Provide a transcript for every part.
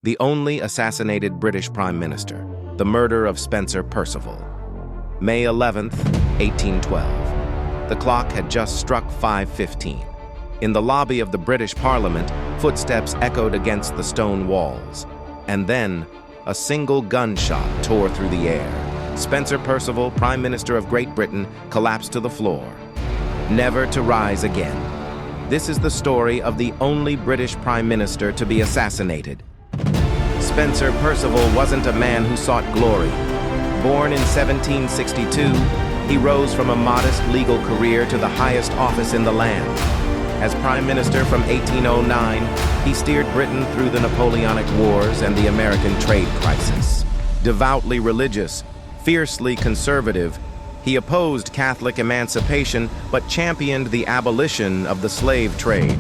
the only assassinated British Prime Minister, the murder of Spencer Perceval. May 11th, 1812. The clock had just struck 5:15. In the lobby of the British Parliament, footsteps echoed against the stone walls. And then, a single gunshot tore through the air. Spencer Perceval, Prime Minister of Great Britain, collapsed to the floor, never to rise again. This is the story of the only British Prime Minister to be assassinated. Spencer Perceval wasn't a man who sought glory. Born in 1762, he rose from a modest legal career to the highest office in the land. As Prime Minister from 1809, he steered Britain through the Napoleonic Wars and the American trade crisis. Devoutly religious, fiercely conservative, he opposed Catholic emancipation but championed the abolition of the slave trade.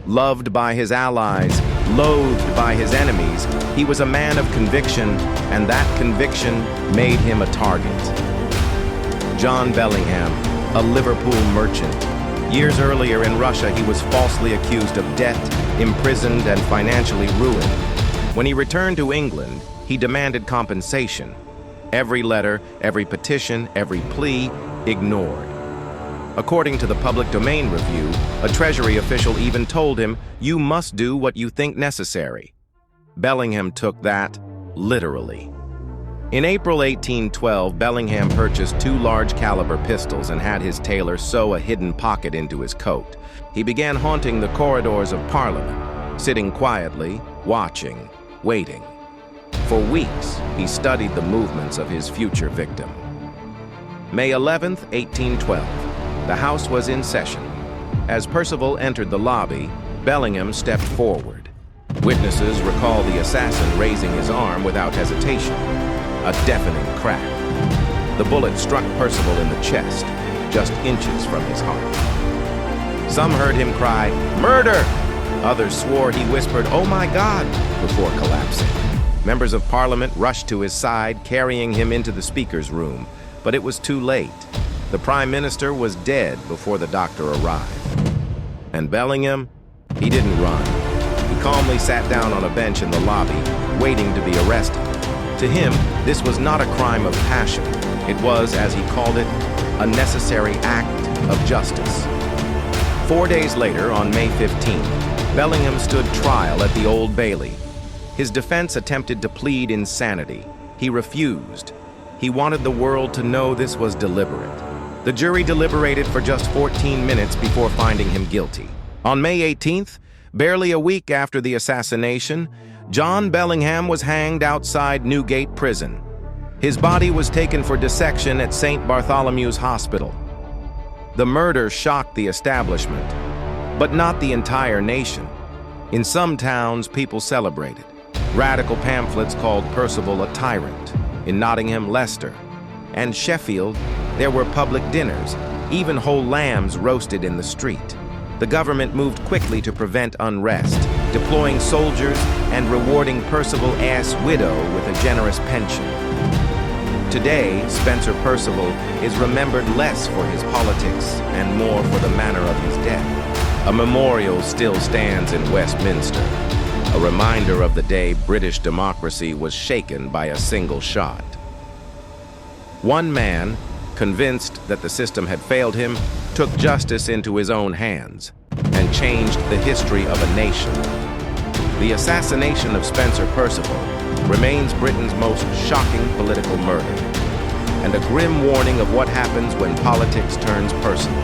Loved by his allies, loathed by his enemies, he was a man of conviction, and that conviction made him a target. John Bellingham, a Liverpool merchant. Years earlier in Russia, he was falsely accused of debt, imprisoned, and financially ruined. When he returned to England, he demanded compensation. Every letter, every petition, every plea, ignored. According to the Public Domain Review, a Treasury official even told him, "You must do what you think necessary." Bellingham took that literally. In April 1812, Bellingham purchased 2 large-caliber pistols and had his tailor sew a hidden pocket into his coat. He began haunting the corridors of Parliament, sitting quietly, watching, waiting. For weeks, he studied the movements of his future victim. May 11th, 1812. The House was in session. As Perceval entered the lobby, Bellingham stepped forward. Witnesses recall the assassin raising his arm without hesitation. A deafening crack. The bullet struck Perceval in the chest, just inches from his heart. Some heard him cry, "Murder!" Others swore he whispered, "Oh my God!" before collapsing. Members of Parliament rushed to his side, carrying him into the Speaker's room, but it was too late. The Prime Minister was dead before the doctor arrived. And Bellingham? He didn't run. He calmly sat down on a bench in the lobby, waiting to be arrested. To him, this was not a crime of passion. It was, as he called it, a necessary act of justice. 4 days later, on May 15th, Bellingham stood trial at the Old Bailey. His defense attempted to plead insanity. He refused. He wanted the world to know this was deliberate. The jury deliberated for just 14 minutes before finding him guilty. On May 18th, barely a week after the assassination, John Bellingham was hanged outside Newgate Prison. His body was taken for dissection at St. Bartholomew's Hospital. The murder shocked the establishment, but not the entire nation. In some towns, people celebrated. Radical pamphlets called Perceval a tyrant. In Nottingham, Leicester, and Sheffield, there were public dinners, even whole lambs roasted in the street. The government moved quickly to prevent unrest, deploying soldiers and rewarding Perceval's widow with a generous pension. Today, Spencer Perceval is remembered less for his politics and more for the manner of his death. A memorial still stands in Westminster, a reminder of the day British democracy was shaken by a single shot. One man, convinced that the system had failed him, took justice into his own hands and changed the history of a nation. The assassination of Spencer Perceval remains Britain's most shocking political murder, and a grim warning of what happens when politics turns personal.